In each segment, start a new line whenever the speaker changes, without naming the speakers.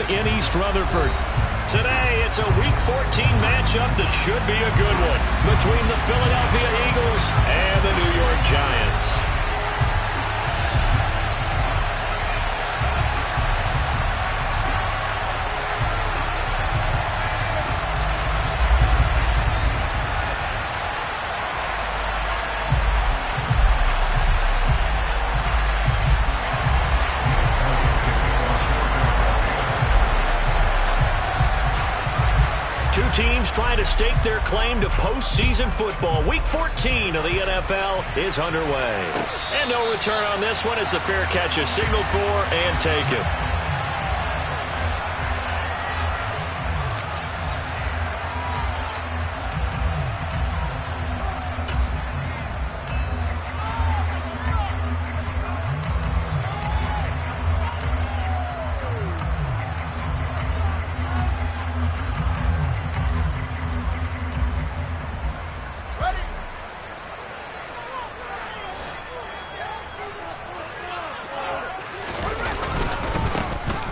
in East Rutherford. Today, it's a Week 14 matchup that should be a good one between the Philadelphia Eagles and the New York Giants. Teams trying to stake their claim to postseason football. Week 14 of the NFL is underway. And no return on this one as the fair catch is signaled for and taken.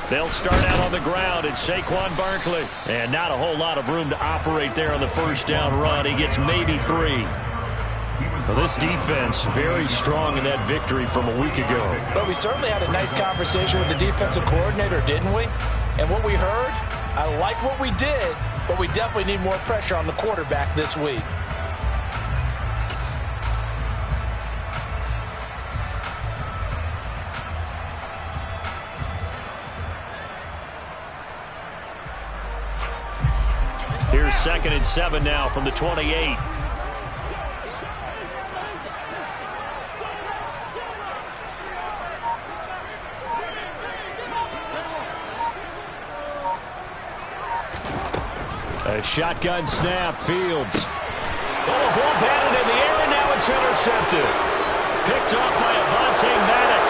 They'll start out on the ground. It's Saquon Barkley. And not a whole lot of room to operate there on the first down run. He gets maybe 3. Well, this defense very strong in that victory from a week ago.
But we certainly had a nice conversation with the defensive coordinator, didn't we? And what we heard, I like what we did, but we definitely need more pressure on the quarterback this week.
Here's 2nd and 7 now from the 28. A shotgun snap, Fields. Oh, ball batted in the air, and now it's intercepted. Picked off by Avonte Maddox.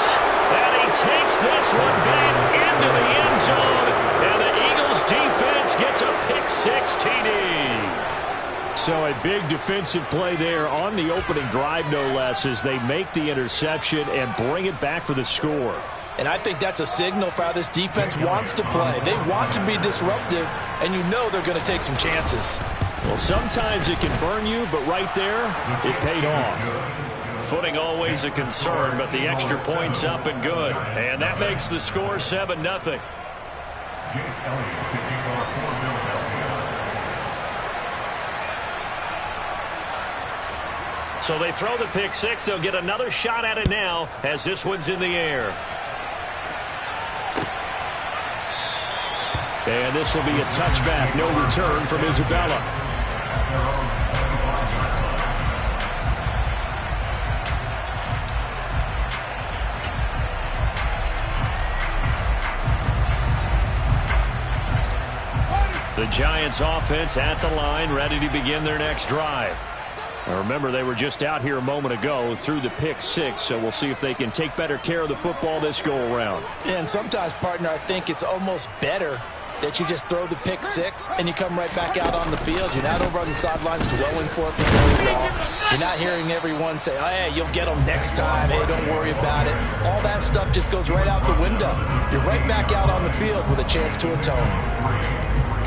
And he takes this one back into the end zone. And the Eagles defense gets a pick-6 TD. So a big defensive play there on the opening drive, no less, as they make the interception and bring it back for the score.
And I think that's a signal for how this defense wants to play. They want to be disruptive, and you know they're going to take some chances.
Well, sometimes it can burn you, but right there, it paid off. Footing always a concern, but the extra point's up and good. And that makes the score 7-0. So they throw the pick-6. They'll get another shot at it now as this one's in the air. And this will be a touchback. No return from Isabella. The Giants offense at the line, ready to begin their next drive. Now remember, they were just out here a moment ago through the pick-6, so we'll see if they can take better care of the football this go-around.
And sometimes, partner, I think it's almost better that you just throw the pick-6 and you come right back out on the field. You're not over on the sidelines dwelling for it for very long. You're not hearing everyone say, oh, hey, you'll get them next time. Hey, don't worry about it. All that stuff just goes right out the window. You're right back out on the field with a chance to atone.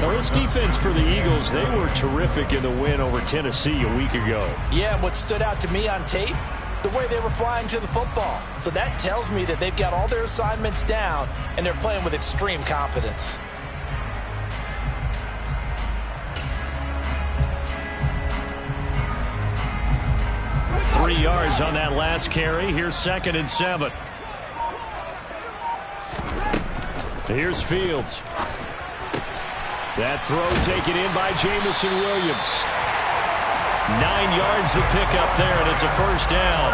Now, this defense for the Eagles, they were terrific in the win over Tennessee a week ago.
Yeah, and what stood out to me on tape, the way they were flying to the football. So that tells me that they've got all their assignments down, and they're playing with extreme confidence.
Three yards on that last carry. Here's 2nd and 7. Here's Fields. That throw taken in by Jamison Williams. 9 yards to pick up there, and it's a first down.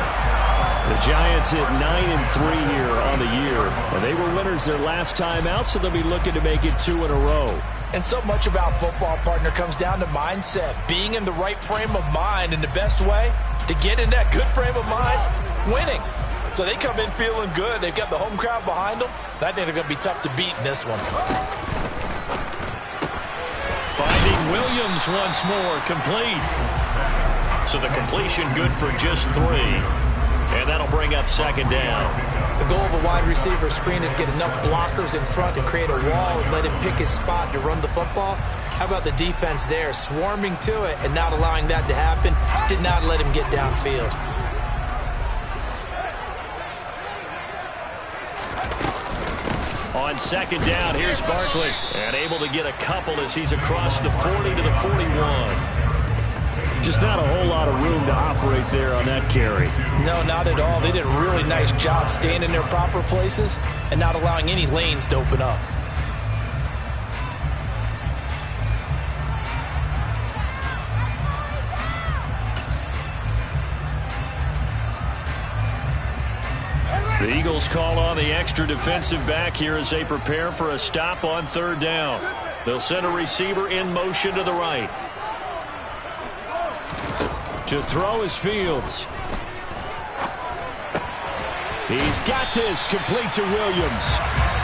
The Giants at 9-3 here on the year. And they were winners their last time out, so they'll be looking to make it 2 in a row.
And so much about football, partner, comes down to mindset. Being in the right frame of mind, and the best way to get in that good frame of mind, winning. So they come in feeling good. They've got the home crowd behind them. I think they're going to be tough to beat in this one.
Finding Williams once more, complete. So the completion good for just 3. And that'll bring up 2nd down.
The goal of a wide receiver screen is get enough blockers in front to create a wall and let him pick his spot to run the football. How about the defense there, swarming to it and not allowing that to happen? Did not let him get downfield.
On second down, here's Barkley. And able to get a couple as he's across the 40 to the 41. Just not a whole lot of room to operate there on that carry.
No, not at all. They did a really nice job staying in their proper places and not allowing any lanes to open up.
The Eagles call on the extra defensive back here as they prepare for a stop on third down. They'll send a receiver in motion to the right. To throw is Fields. He's got this complete to Williams.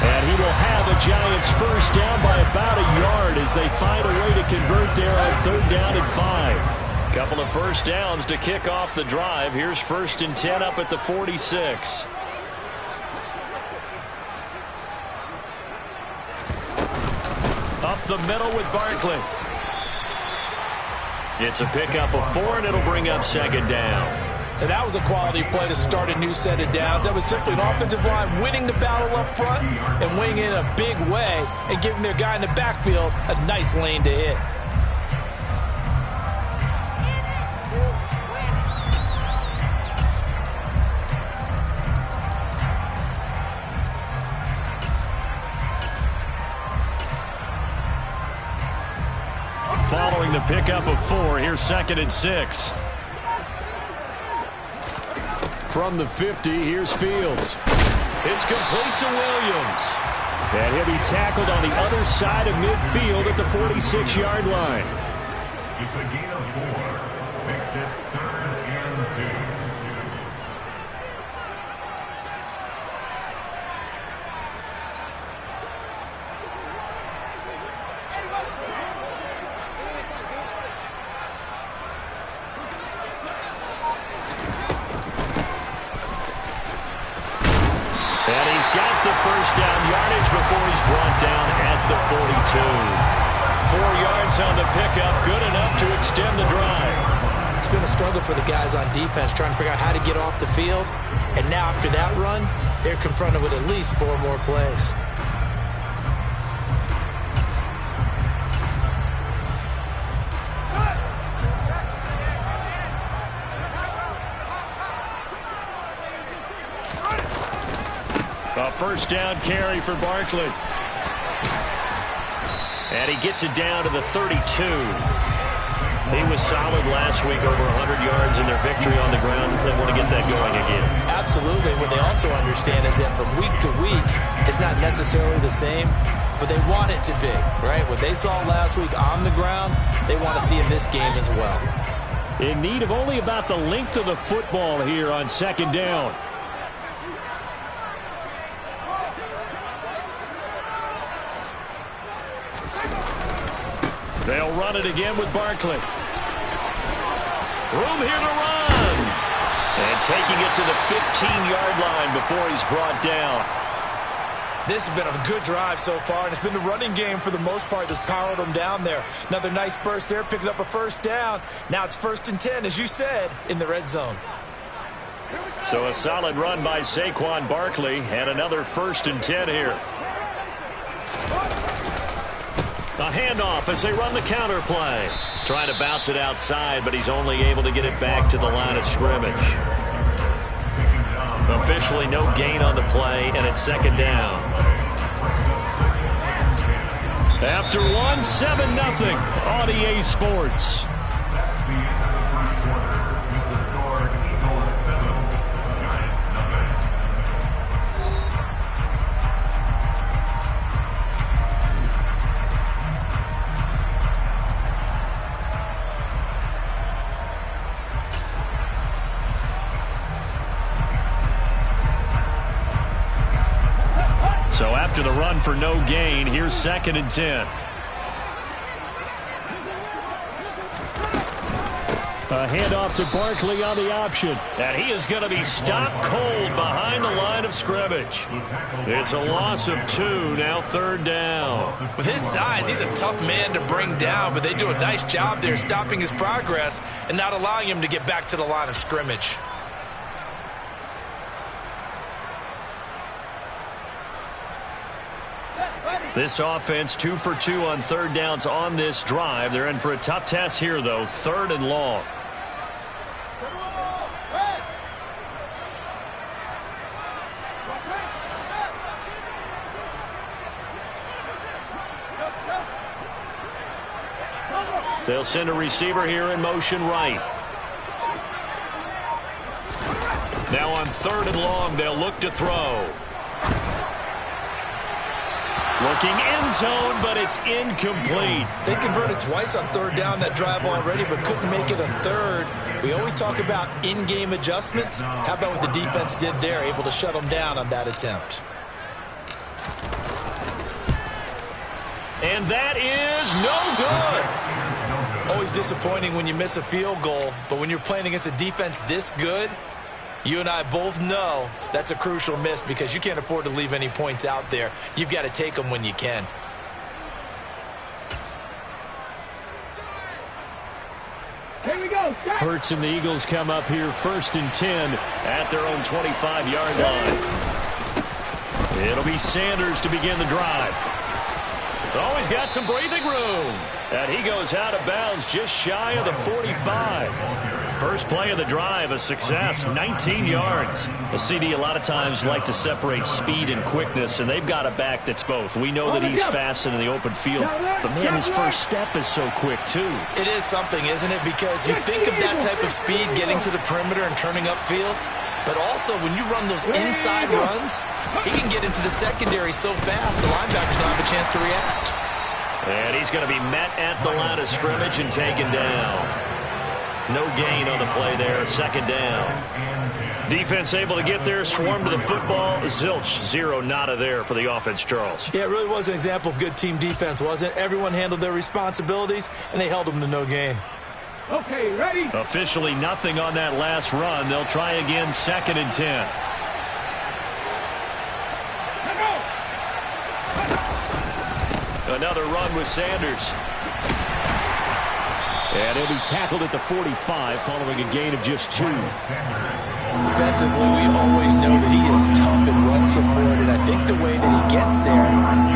And he will have the Giants first down by about a yard as they find a way to convert there on third down and 5. Couple of first downs to kick off the drive. Here's 1st and 10 up at the 46. Up the middle with Barkley. It's a pickup of 4, and it'll bring up second down.
And that was a quality play to start a new set of downs. That was simply an offensive line winning the battle up front and winning it in a big way and giving their guy in the backfield a nice lane to hit.
Following the pickup of 4, here's 2nd and 6. From the 50, here's Fields. It's complete to Williams. And he'll be tackled on the other side of midfield at the 46-yard line.
It's a gain of 4. Makes it 3rd and 2.
First down yardage before he's brought down at the 42. 4 yards on the pickup, good enough to extend the drive.
It's been a struggle for the guys on defense trying to figure out how to get off the field. And now after that run, they're confronted with at least 4 more plays.
A first down carry for Barkley. And he gets it down to the 32. He was solid last week, over 100 yards in their victory on the ground. They want to get that going again.
Absolutely. What they also understand is that from week to week, it's not necessarily the same, but they want it to be, right? What they saw last week on the ground, they want to see in this game as well.
In need of only about the length of the football here on second down. They'll run it again with Barkley. Room here to run. And taking it to the 15-yard line before he's brought down.
This has been a good drive so far, and it's been the running game for the most part that's powered them down there. Another nice burst there, picking up a first down. Now it's 1st and 10, as you said, in the red zone.
So a solid run by Saquon Barkley, and another 1st and 10 here. A handoff as they run the counter play. Trying to bounce it outside, but he's only able to get it back to the line of scrimmage. Officially no gain on the play, and it's second down. After 1, 7-0 on EA Sports.
That's the end of the first quarter with the score Eagles 7, Giants nothing.
So after the run for no gain, here's 2nd and 10. A handoff to Barkley on the option. And he is going to be stopped cold behind the line of scrimmage. It's a loss of 2, now 3rd down.
With his size, he's a tough man to bring down, but they do a nice job there stopping his progress and not allowing him to get back to the line of scrimmage.
This offense 2 for 2 on 3rd downs on this drive. They're in for a tough test here, though, 3rd and long. They'll send a receiver here in motion right. Now on 3rd and long, they'll look to throw. Looking end zone, but it's incomplete.
They converted twice on 3rd down that drive already, but couldn't make it a 3rd. We always talk about in-game adjustments. How about what the defense did there, able to shut them down on that attempt?
And that is no good.
Always disappointing when you miss a field goal, but when you're playing against a defense this good, you and I both know that's a crucial miss because you can't afford to leave any points out there. You've got to take them when you can.
Here we go.
Hurts and the Eagles come up here 1st and 10 at their own 25-yard line. It'll be Sanders to begin the drive. Oh, he's got some breathing room. And he goes out of bounds just shy of the 45. First play of the drive, a success, 19 yards. A CD a lot of times like to separate speed and quickness, and they've got a back that's both. We know that he's fast in the open field, but man, his first step is so quick too.
It is something, isn't it? Because you think of that type of speed getting to the perimeter and turning upfield, but also when you run those inside runs, he can get into the secondary so fast the linebackers don't have a chance to react.
And he's going to be met at the line of scrimmage and taken down. No gain on the play there, 2nd down. Defense able to get there, swarm to the football. Zilch, 0 nada there for the offense, Charles.
Yeah, it really was an example of good team defense, wasn't it? Everyone handled their responsibilities, and they held them to no gain.
Okay, ready?
Officially nothing on that last run. They'll try again, 2nd and 10. Another run with Sanders. And he'll be tackled at the 45 following a gain of just 2.
Defensively, we always know that he is tough in run support, and I think the way that he gets there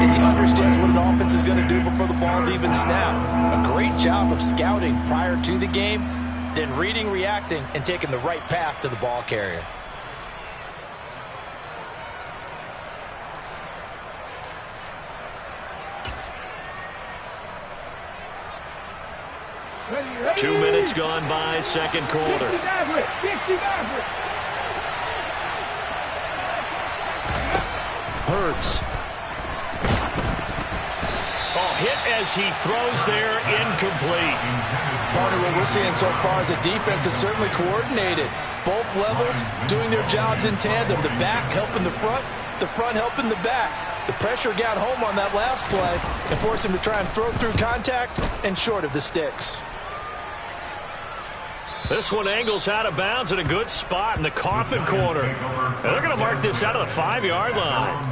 is he understands what an offense is going to do before the ball's even snapped. A great job of scouting prior to the game, then reading, reacting, and taking the right path to the ball carrier.
Ready.
2 minutes gone by, 2nd quarter.
50
Hurts. Oh, hit as he throws there, incomplete.
Partner, what we're seeing so far is a defense that's certainly coordinated. Both levels doing their jobs in tandem. The back helping the front helping the back. The pressure got home on that last play and forced him to try and throw through contact and short of the sticks.
This one angles out of bounds at a good spot in the coffin corner. And they're going to mark this out of the 5-yard line.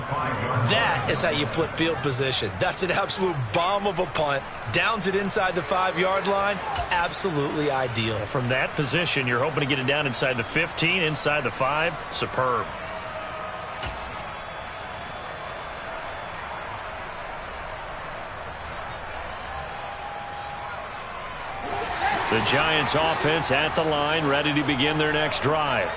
That is how you flip field position. That's an absolute bomb of a punt. Downs it inside the 5-yard line. Absolutely ideal.
From that position, you're hoping to get it down inside the 15, inside the 5. Superb. The Giants offense at the line, ready to begin their next drive.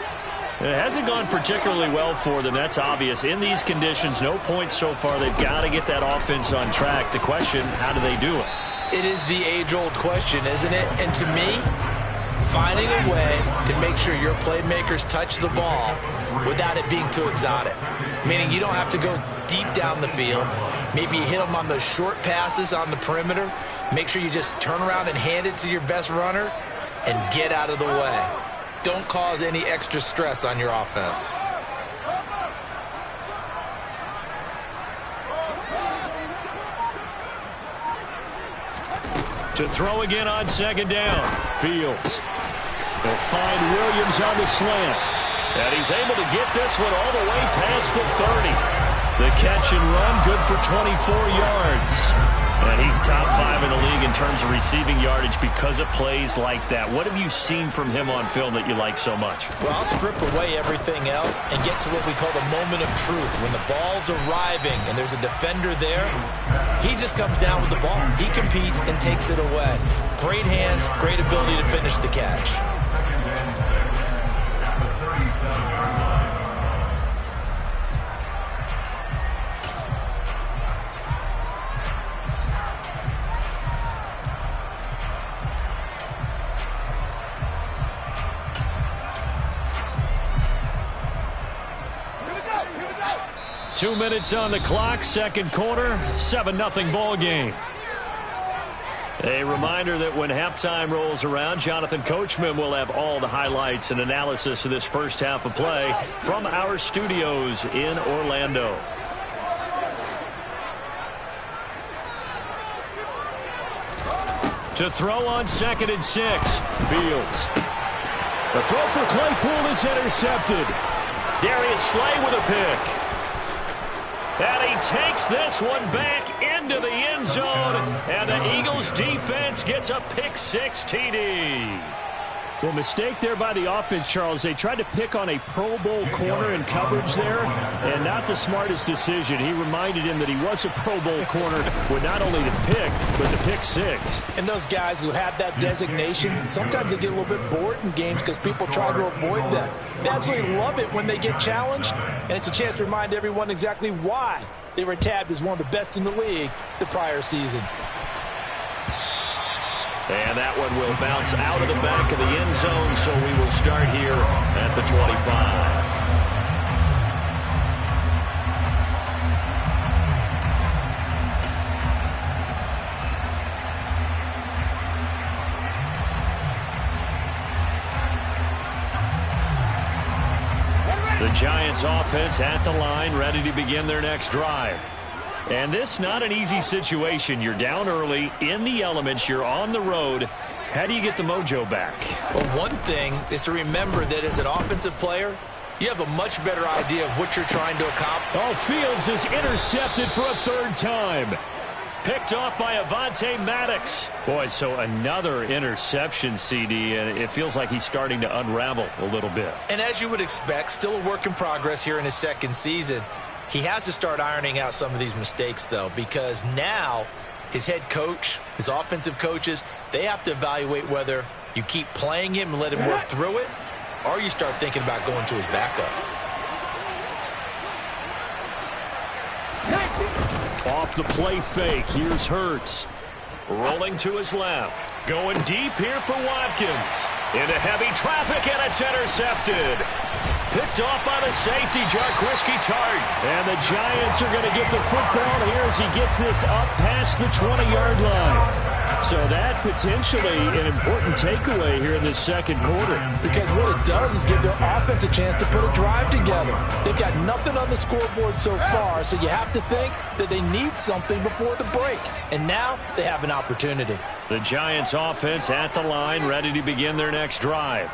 It hasn't gone particularly well for them, that's obvious. In these conditions, no points so far. They've got to get that offense on track. The question, how do they do it?
It is the age-old question, isn't it? And to me, finding a way to make sure your playmakers touch the ball without it being too exotic. Meaning you don't have to go deep down the field. Maybe you hit them on those short passes on the perimeter. Make sure you just turn around and hand it to your best runner and get out of the way. Don't cause any extra stress on your offense.
To throw again on 2nd down. Fields. They'll find Williams on the slant. And he's able to get this one all the way past the 30. The catch and run, good for 24 yards. And he's top 5 in the league in terms of receiving yardage because of plays like that. What have you seen from him on film that you like so much?
Well, I'll strip away everything else and get to what we call the moment of truth. When the ball's arriving and there's a defender there, he just comes down with the ball. He competes and takes it away. Great hands, great ability to finish the catch.
2 minutes on the clock, second quarter, 7-0 ball game. A reminder that when halftime rolls around, Jonathan Coachman will have all the highlights and analysis of this first half of play from our studios in Orlando. To throw on 2nd and 6. Fields. The throw for Claypool is intercepted. Darius Slay with a pick. And he takes this one back into the end zone. And the Eagles defense gets a pick 6 TD. Well, mistake there by the offense, Charles. They tried to pick on a Pro Bowl corner in coverage there, and not the smartest decision. He reminded him that he was a Pro Bowl corner with not only the pick, but the pick 6.
And those guys who have that designation, sometimes they get a little bit bored in games because people try to avoid that. They absolutely love it when they get challenged, and it's a chance to remind everyone exactly why they were tabbed as one of the best in the league the prior season.
And that one will bounce out of the back of the end zone, so we will start here at the 25. The Giants offense at the line, ready to begin their next drive. And this not an easy situation. You're down early, in the elements, you're on the road. How do you get the mojo back?
Well, one thing is to remember that as an offensive player, you have a much better idea of what you're trying to accomplish.
Oh, Fields is intercepted for a 3rd time. Picked off by Avonte Maddox. Boy, so another interception, CD, and it feels like he's starting to unravel a little bit.
And as you would expect, still a work in progress here in his 2nd season. He has to start ironing out some of these mistakes, though, because now his head coach, his offensive coaches, they have to evaluate whether you keep playing him and let him work through it, or you start thinking about going to his backup.
Off the play fake, here's Hurts. Rolling to his left. Going deep here for Watkins. Into heavy traffic, and it's intercepted. Picked off by the safety, Jarquiski Tart. And the Giants are going to get the football here as he gets this up past the 20-yard line. So that potentially an important takeaway here in this 2nd quarter.
Because what it does is give their offense a chance to put a drive together. They've got nothing on the scoreboard so far, so you have to think that they need something before the break. And now they have an opportunity.
The Giants offense at the line, ready to begin their next drive.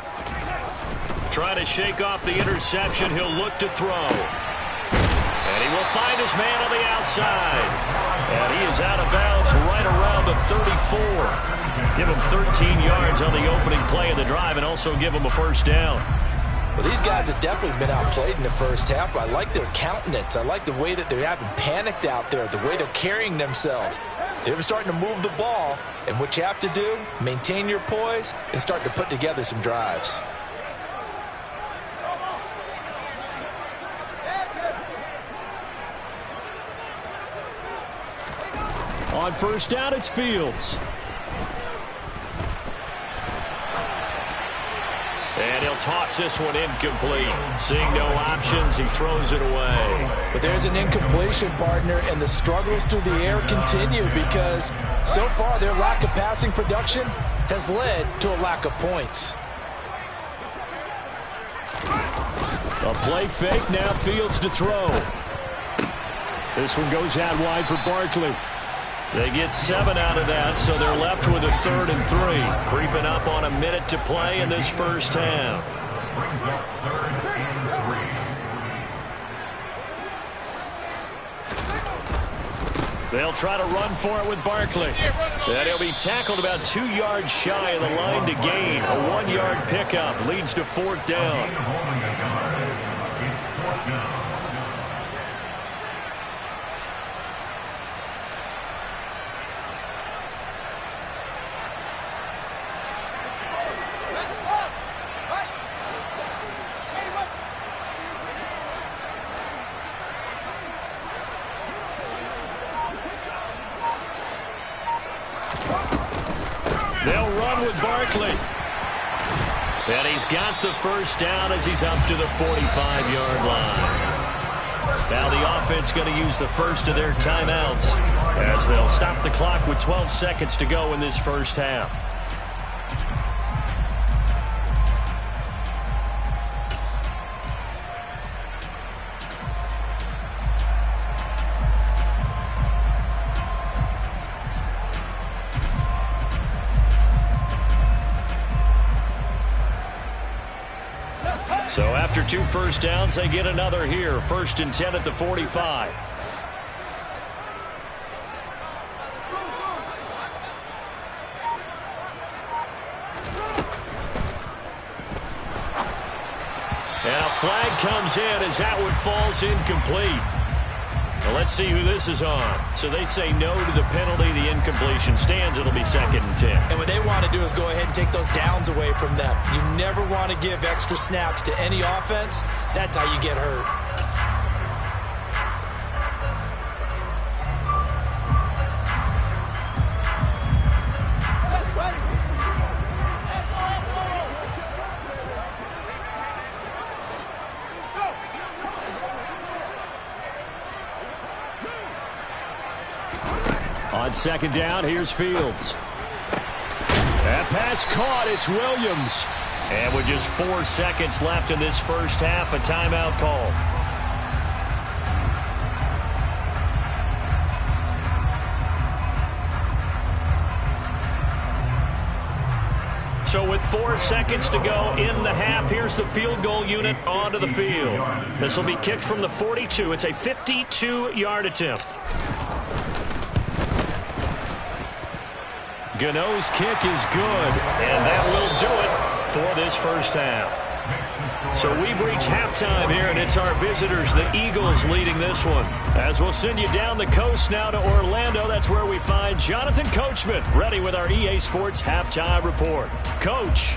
Trying to shake off the interception. He'll look to throw. And he will find his man on the outside. And he is out of bounds right around the 34. Give him 13 yards on the opening play of the drive and also give him a 1st down.
Well, these guys have definitely been outplayed in the first half, but I like their countenance. I like the way that they're having panicked out there, the way they're carrying themselves. They're starting to move the ball, and what you have to do, maintain your poise and start to put together some drives.
On 1st down, it's Fields. And he'll toss this one incomplete. Seeing no options, he throws it away.
But there's an incompletion, partner, and the struggles through the air continue because so far their lack of passing production has led to a lack of points.
A play fake, now Fields to throw. This one goes out wide for Barkley. They get 7 out of that, so they're left with a 3rd and 3. Creeping up on a minute to play in this first half.
Brings up 3rd and 3.
They'll try to run for it with Barkley. And he'll be tackled about 2 yards shy of the line to gain. A 1-yard pickup leads to 4th down.
Holding a yard. It's 4th down.
They'll run with Barkley. And he's got the first down as he's up to the 45-yard line. Now the offense going to use the first of their timeouts as they'll stop the clock with 12 seconds to go in this first half. So after 2 first downs, they get another here. 1st and 10 at the 45. And a flag comes in as that one falls incomplete. Well, let's see who this is on. So they say no to the penalty. The incompletion stands. It'll be 2nd and 10.
And what they want to do is go ahead and take those downs away from them. You never want to give extra snaps to any offense. That's how you get hurt.
On 2nd down, here's Fields. That pass caught. It's Williams. And with just 4 seconds left in this first half, a timeout call. So with 4 seconds to go in the half, here's the field goal unit onto the field. This will be kicked from the 42. It's a 52-yard attempt. Gano's kick is good, and that will do it for this first half. So we've reached halftime here, and it's our visitors, the Eagles, leading this one. As we'll send you down the coast now to Orlando, that's where we find Jonathan Coachman, ready with our EA Sports Halftime Report. Coach.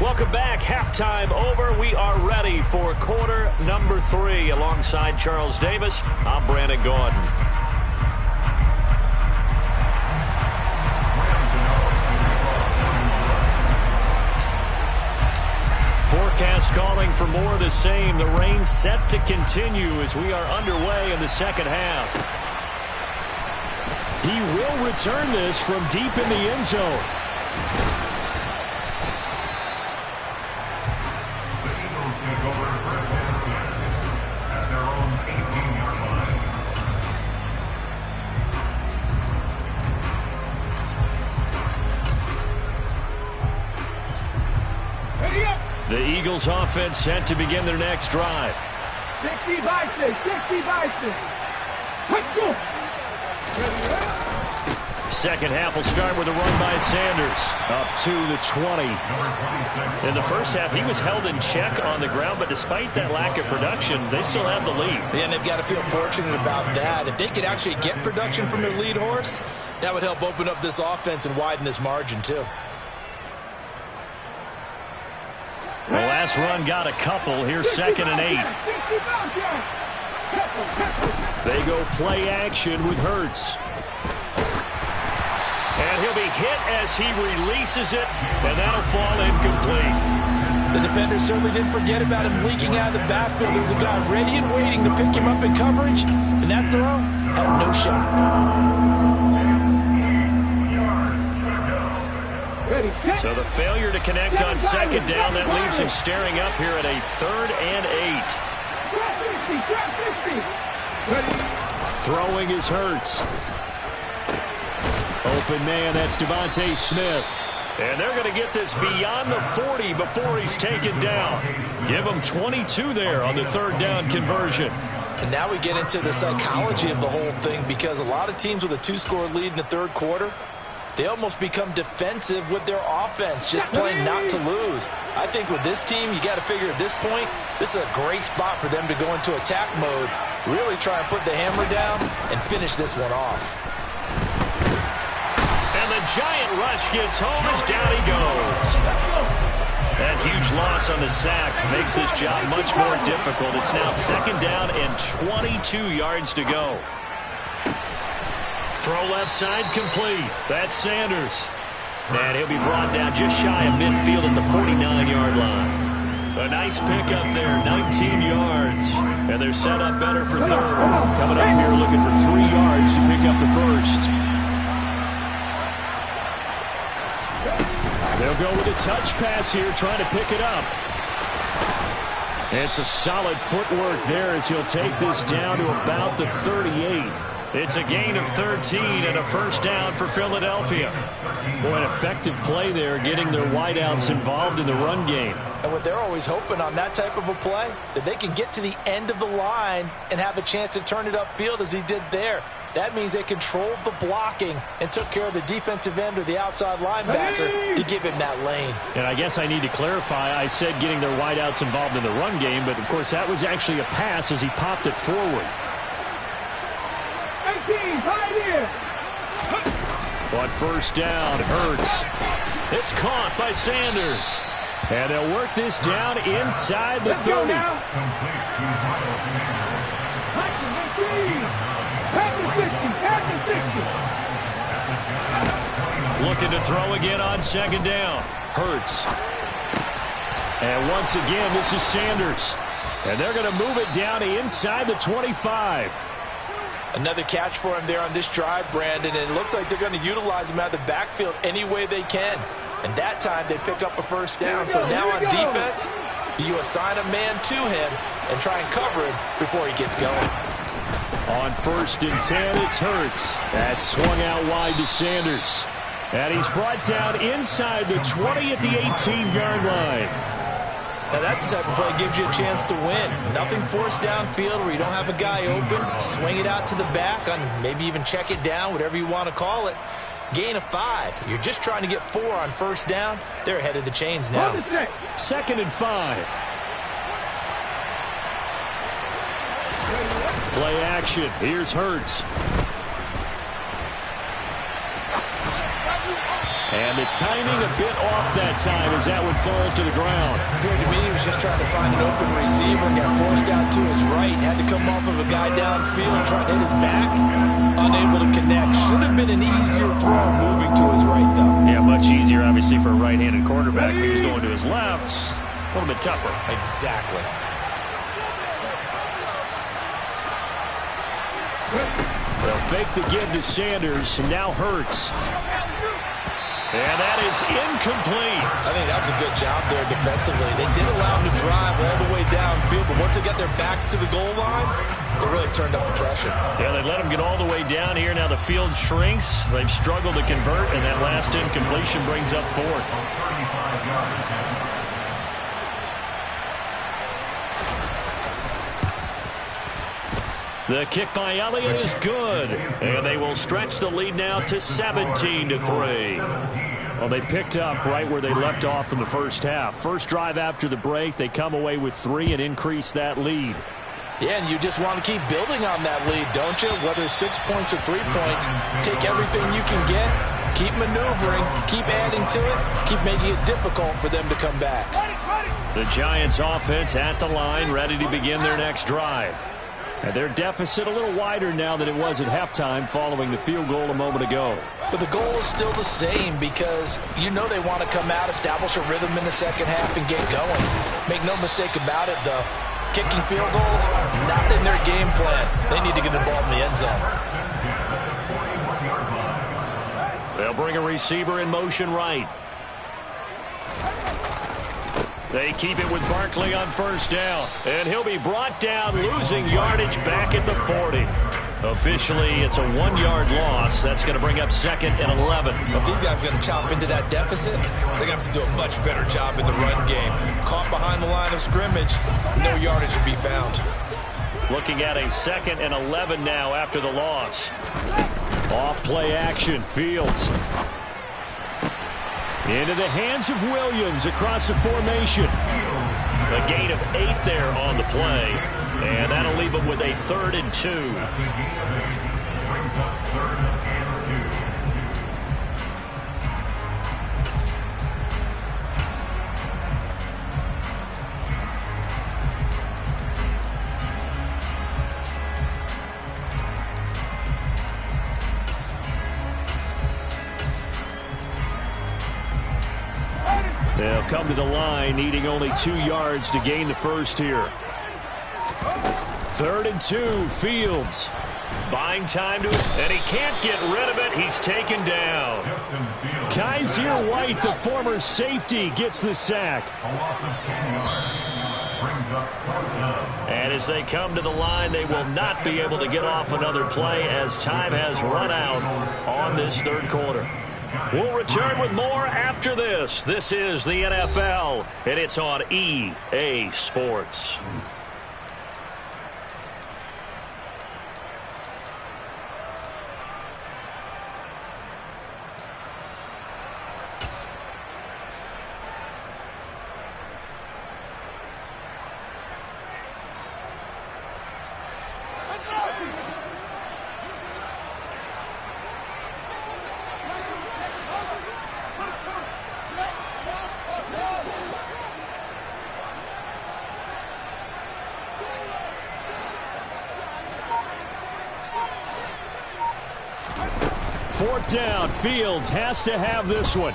Welcome back. Halftime over. We are ready for quarter number 3. Alongside Charles Davis, I'm Brandon Gordon. Forecast calling for more of the same. The rain set to continue as we are underway in the second half. He will return this from deep in the end zone. The Eagles offense set to begin their next drive.
60 by 6, 60 by 6. Let's go.
Second half will start with a run by Sanders. Up to the 20. In the first half, he was held in check on the ground, but despite that lack of production, they still have the lead.
Yeah, and they've got to feel fortunate about that. If they could actually get production from their lead horse, that would help open up this offense and widen this margin, too.
The last run got a couple. Here's 2nd and 8. They go play action with Hurts. And he'll be hit as he releases it, and that'll fall incomplete.
The defender certainly didn't forget about him leaking out of the backfield. There was a guy ready and waiting to pick him up in coverage, and that throw had no shot.
So the failure to connect on second down, that leaves him staring up here at a 3rd and 8. Throwing is Hurts. Open man, that's Devontae Smith. And they're going to get this beyond the 40 before he's taken down. Give him 22 there on the 3rd down conversion.
And now we get into the psychology of the whole thing, because a lot of teams with a 2-score lead in the 3rd quarter, they almost become defensive with their offense, just playing not to lose. I think with this team, you got to figure at this point, this is a great spot for them to go into attack mode, really try and put the hammer down and finish this one off.
And the giant rush gets home as down he goes. That huge loss on the sack makes this job much more difficult. It's now 2nd down and 22 yards to go. Throw left side complete. That's Sanders. And he'll be brought down just shy of midfield at the 49-yard line. A nice pickup there, 19 yards. And they're set up better for 3rd. Coming up here looking for 3 yards to pick up the 1st. They'll go with a touch pass here, trying to pick it up. It's a solid footwork there as he'll take this down to about the 38. It's a gain of 13 and a 1st down for Philadelphia. Boy, an effective play there, getting their wideouts involved in the run game.
And what they're always hoping on that type of a play, that they can get to the end of the line and have a chance to turn it upfield as he did there. That means they controlled the blocking and took care of the defensive end or the outside linebacker to give him that lane.
And I guess I need to clarify, I said getting their wideouts involved in the run game, but of course that was actually a pass as he popped it forward.
18, right here.
On 1st down, Hurts. It's caught by Sanders. And they'll work this down inside the 30. Looking to throw again on 2nd down. Hurts. And once again, this is Sanders. And they're going to move it down inside the 25.
Another catch for him there on this drive, Brandon, and it looks like they're going to utilize him out of the backfield any way they can. And that time they pick up a 1st down. So now on defense, you assign a man to him and try and cover him before he gets going.
On 1st and 10, it's Hurts. That's swung out wide to Sanders. And he's brought down inside the 20 at the 18-yard line.
Now that's the type of play that gives you a chance to win. Nothing forced downfield where you don't have a guy open. Swing it out to the back, on maybe even check it down, whatever you want to call it. Gain of 5. You're just trying to get 4 on 1st down. They're ahead of the chains now.
2nd and 5. Play action. Here's Hurts. And the timing a bit off that time as that one falls to the ground.
Appeared to me he was just trying to find an open receiver and got forced out to his right. Had to come off of a guy downfield, trying to hit his back. Unable to connect. Should have been an easier throw moving to his right, though.
Yeah, much easier, obviously, for a right-handed quarterback. If he was going to his left, a little bit tougher.
Exactly.
They'll fake the give to Sanders, and now Hurts. And that is incomplete.
I think that was a good job there defensively. They did allow him to drive all the way downfield, but once they got their backs to the goal line, they really turned up the pressure.
Yeah, they let him get all the way down here. Now the field shrinks. They've struggled to convert, and that last incompletion brings up 4th. The kick by Elliott is good, and they will stretch the lead now to 17-3. Well, they picked up right where they left off in the first half. First drive after the break, they come away with 3 and increase that lead.
Yeah, and you just want to keep building on that lead, don't you? Whether it's 6 points or 3 points, take everything you can get, keep maneuvering, keep adding to it, keep making it difficult for them to come back.
The Giants offense at the line, ready to begin their next drive. And their deficit a little wider now than it was at halftime following the field goal a moment ago.
But the goal is still the same because you know they want to come out, establish a rhythm in the second half, and get going. Make no mistake about it, though. Kicking field goals, not in their game plan. They need to get the ball in the end zone.
They'll bring a receiver in motion right. They keep it with Barkley on first down. And he'll be brought down, losing yardage back at the 40. Officially, it's a 1-yard loss. That's going to bring up 2nd and 11.
If these guys are going to chop into that deficit, they got to do a much better job in the run game. Caught behind the line of scrimmage, no yardage to be found.
Looking at a 2nd and 11 now after the loss. Off play action, Fields. Into the hands of Williams across the formation. A gain of 8 there on the play. And that'll leave him with a 3rd and 2.
Brings up 3rd and 2.
They'll come to the line, needing only 2 yards to gain the first here. 3rd and 2, Fields. Buying time to it, and he can't get rid of it. He's taken down. Kaiser White, the former safety, gets the sack.
A loss of 10 yards. Brings up 4th down.
And as they come to the line, they will not be able to get off another play as time has run out on this 3rd quarter. We'll return with more after this. This is the NFL, and it's on EA Sports. Fourth down, Fields has to have this one.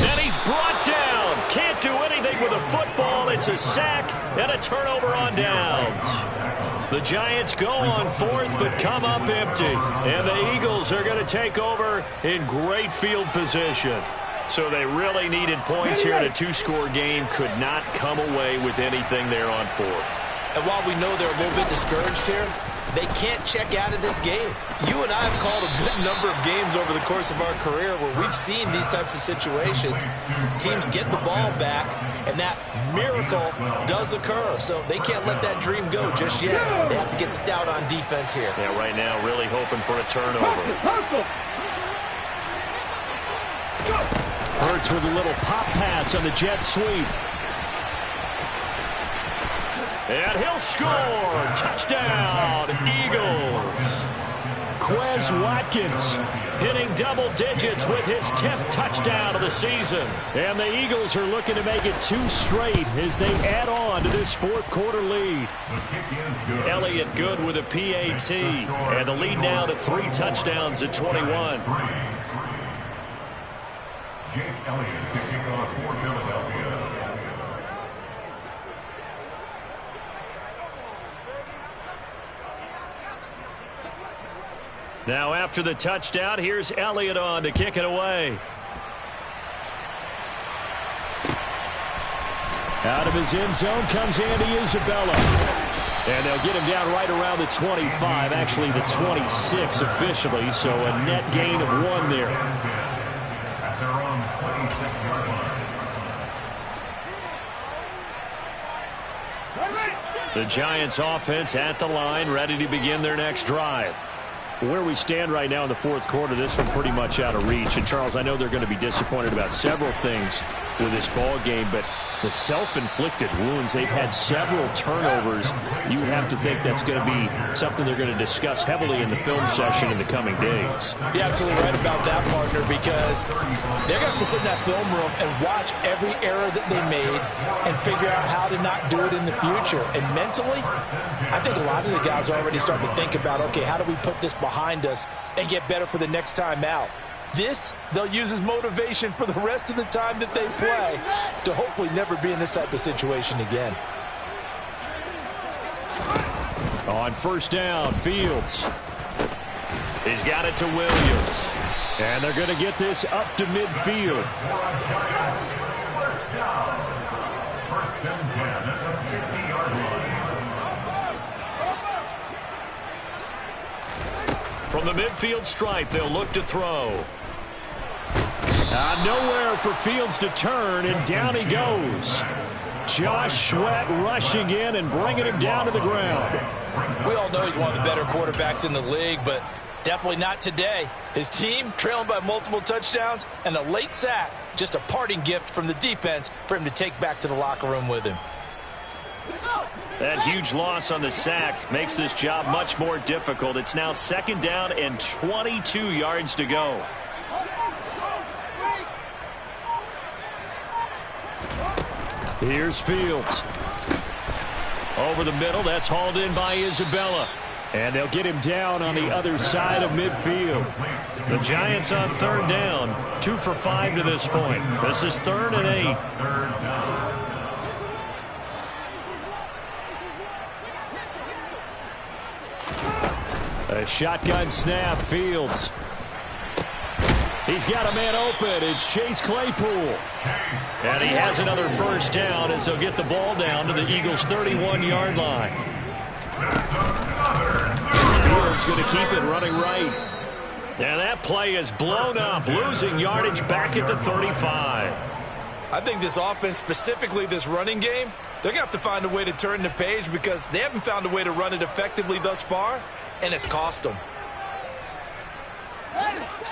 And he's brought down. Can't do anything with a football. It's a sack and a turnover on downs. The Giants go on 4th but come up empty. And the Eagles are going to take over in great field position. So they really needed points here in a 2-score game. Could not come away with anything there on 4th.
And while we know they're a little bit discouraged here, they can't check out of this game. You and I have called a good number of games over the course of our career where we've seen these types of situations. Teams get the ball back, and that miracle does occur. So they can't let that dream go just yet. They have to get stout on defense here.
Yeah, right now really hoping for a turnover. Hurts with a little pop pass on the jet sweep. And he'll score. Touchdown, Eagles. Quez Watkins hitting double digits with his 10th touchdown of the season. And the Eagles are looking to make it 2 straight as they add on to this 4th quarter lead. Elliott good with a PAT. And the lead now to 3 touchdowns at 21.
Jake Elliott to kick off for Philadelphia.
Now after the touchdown, here's Elliott on to kick it away. Out of his end zone comes Andy Isabella. And they'll get him down right around the 25, actually the 26 officially, so a net gain of 1 there.
At their own 26-yard line.
The Giants offense at the line, ready to begin their next drive. Where we stand right now in the 4th quarter, this one pretty much out of reach. And, Charles, I know they're going to be disappointed about several things with this ball game, but the self-inflicted wounds, they've had several turnovers. You have to think that's going to be something they're going to discuss heavily in the film session in the coming days.
You're absolutely right about that, partner, because they're going to have to sit in that film room and watch every error that they made and figure out how to not do it in the future. And mentally, I think a lot of the guys are already starting to think about, okay, how do we put this behind us and get better for the next time out? This, they'll use as motivation for the rest of the time that they play to hopefully never be in this type of situation again.
On first down, Fields. He's got it to Williams. And they're going to get this up to midfield.
First down. First and 10 at the 50-yard line.
From the midfield stripe, they'll look to throw. Nowhere for Fields to turn, and down he goes. Josh Sweat rushing in and bringing him down to the ground.
We all know he's one of the better quarterbacks in the league, but definitely not today. His team trailing by multiple touchdowns and a late sack, just a parting gift from the defense for him to take back to the locker room with him.
That huge loss on the sack makes this job much more difficult. It's now second down and 22 yards to go. Here's Fields. Over the middle, that's hauled in by Isabella. And they'll get him down on the other side of midfield. The Giants on third down, 2 for 5 to this point. This is 3rd and 8. A shotgun snap, Fields. He's got a man open. It's Chase Claypool. And he has another first down as they'll get the ball down to the Eagles' 31-yard line. Fields going to keep it running right. And that play is blown up, losing yardage back at the 35.
I think this offense, specifically this running game, they're going to have to find a way to turn the page because they haven't found a way to run it effectively thus far, and it's cost them.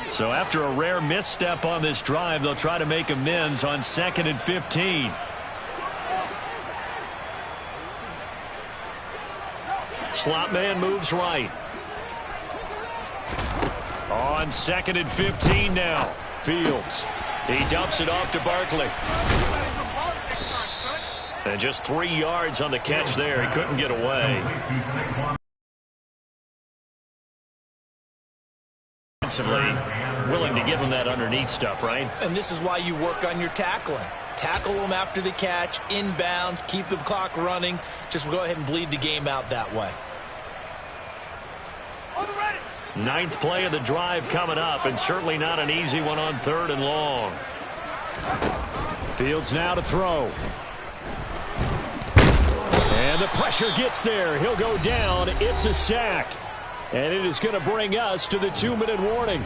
So after a rare misstep on this drive, they'll try to make amends on 2nd and 15. Slot man moves right. On 2nd and 15 now. Fields. He dumps it off to Barkley. And just 3 yards on the catch there. He couldn't get away. Willing to give him that underneath stuff, right?
And this is why you work on your tackling. Tackle them after the catch, inbounds, keep the clock running. Just go ahead and bleed the game out that way.
9th play of the drive coming up, and certainly not an easy one on 3rd and long. Fields now to throw. And the pressure gets there. He'll go down. It's a sack. And it is going to bring us to the 2-minute warning.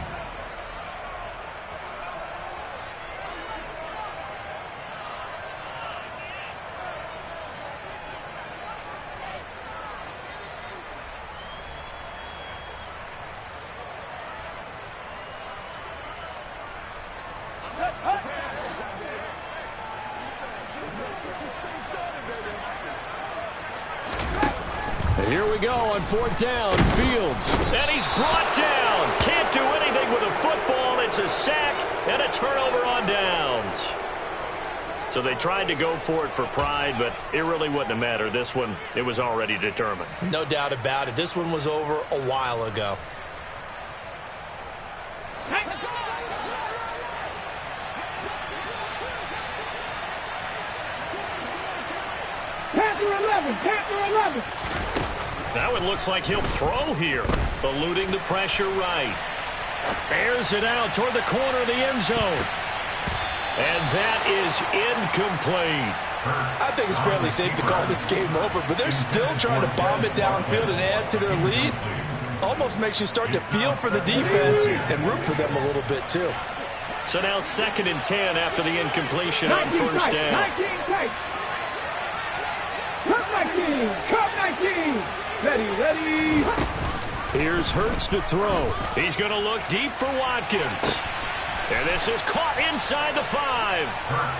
Here we go on 4th down. Fields. And he's brought down. Can't do anything with a football. It's a sack and a turnover on downs. So they tried to go for it for pride, but it really wouldn't have mattered. This one, it was already determined.
No doubt about it. This one was over a while ago.
Panther 11.
That one looks like he'll throw here. Eluding the pressure right. Airs it out toward the corner of the end zone. And that is incomplete.
I think it's fairly safe to call this game over, but they're still trying to bomb it downfield and add to their lead. Almost makes you start to feel for the defense and root for them a little bit too.
So now 2nd and 10 after the incompletion on first down.
19 tight. Cup 19. Ready.
Here's Hurts to throw. He's going to look deep for Watkins. And this is caught inside the 5.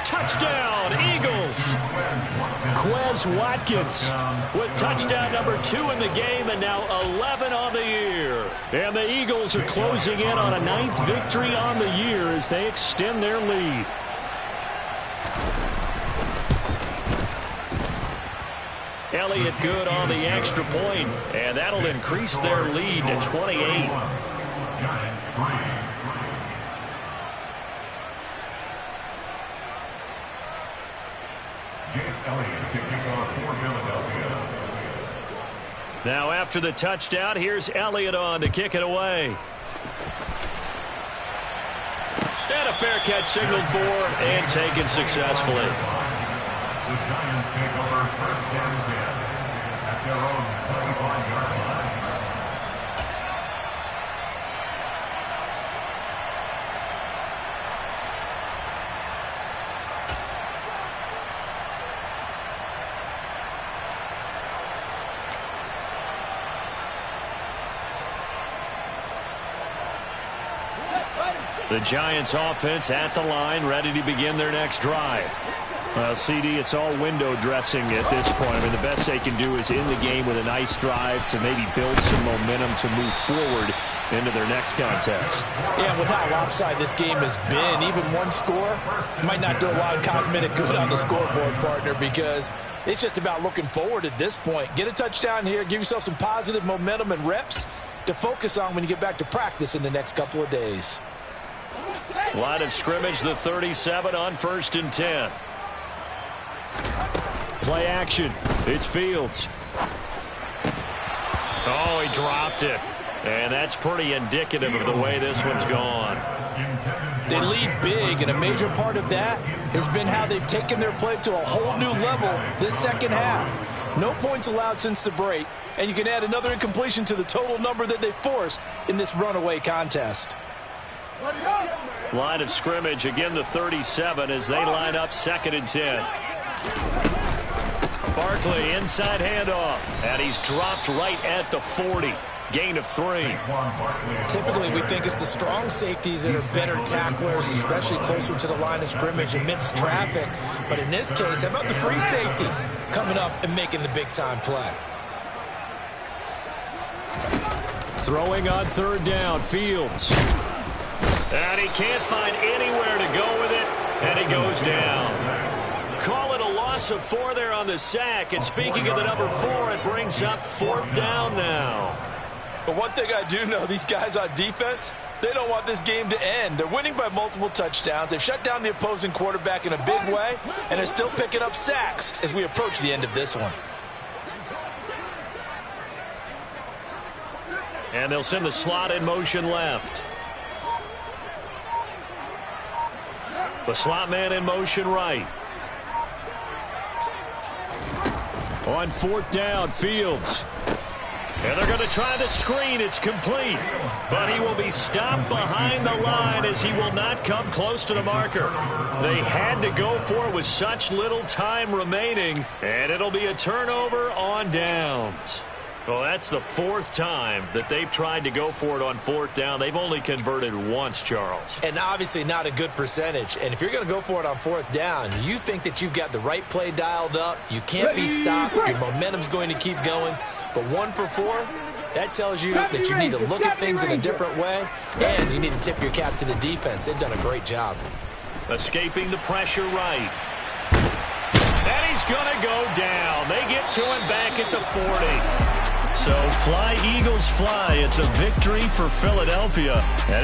Touchdown, Eagles. Quez Watkins with touchdown number 2 in the game and now 11 on the year. And the Eagles are closing in on a 9th victory on the year as they extend their lead. Elliott good on the extra point, and that'll increase their lead to 28.
Elliott to kick off for Philadelphia.
Now after the touchdown, here's Elliott on to kick it away. And a fair catch signaled for and taken successfully.
The Giants take over first and 10 at their own 25-yard line.
The Giants offense at the line, ready to begin their next drive. Well, CD, it's all window dressing at this point. I mean, the best they can do is in the game with a nice drive to maybe build some momentum to move forward into their next contest.
Yeah, with how lopsided this game has been, even one score might not do a lot of cosmetic good on the scoreboard, partner, because it's just about looking forward at this point. Get a touchdown here, give yourself some positive momentum and reps to focus on when you get back to practice in the next couple of days.
Line of scrimmage, the 37 on 1st and 10. Play action. It's Fields. Oh, he dropped it. And that's pretty indicative of the way this one's gone.
They lead big, and a major part of that has been how they've taken their play to a whole new level this second half. No points allowed since the break, and you can add another incompletion to the total number that they forced in this runaway contest.
Line of scrimmage, again the 37 as they line up 2nd and 10. Barkley, inside handoff, and he's dropped right at the 40. Gain of 3.
Typically, we think it's the strong safeties that are better tacklers, especially closer to the line of scrimmage amidst traffic. But in this case, how about the free safety coming up and making the big-time play?
Throwing on 3rd down, Fields. And he can't find anywhere to go with it, and he goes down. Call it a loss of 4 there on the sack. And speaking of the number 4, it brings up 4th down now.
But one thing I do know, these guys on defense, they don't want this game to end. They're winning by multiple touchdowns. They've shut down the opposing quarterback in a big way, and they're still picking up sacks as we approach the end of this one.
And they'll send the slot in motion left. The slot man in motion right. On 4th down, Fields. And they're going to try the screen. It's complete. But he will be stopped behind the line as he will not come close to the marker. They had to go for it with such little time remaining. And it'll be a turnover on downs. Well, that's the 4th time that they've tried to go for it on 4th down. They've only converted once, Charles.
And obviously not a good percentage. And if you're going to go for it on 4th down, you think that you've got the right play dialed up. You can't be stopped. Your momentum's going to keep going. But 1 for 4, that tells you that you need to look at things in a different way, and you need to tip your cap to the defense. They've done a great job.
Escaping the pressure right. And he's going to go down. They get to him back at the 40. So fly, Eagles, fly. It's a victory for Philadelphia.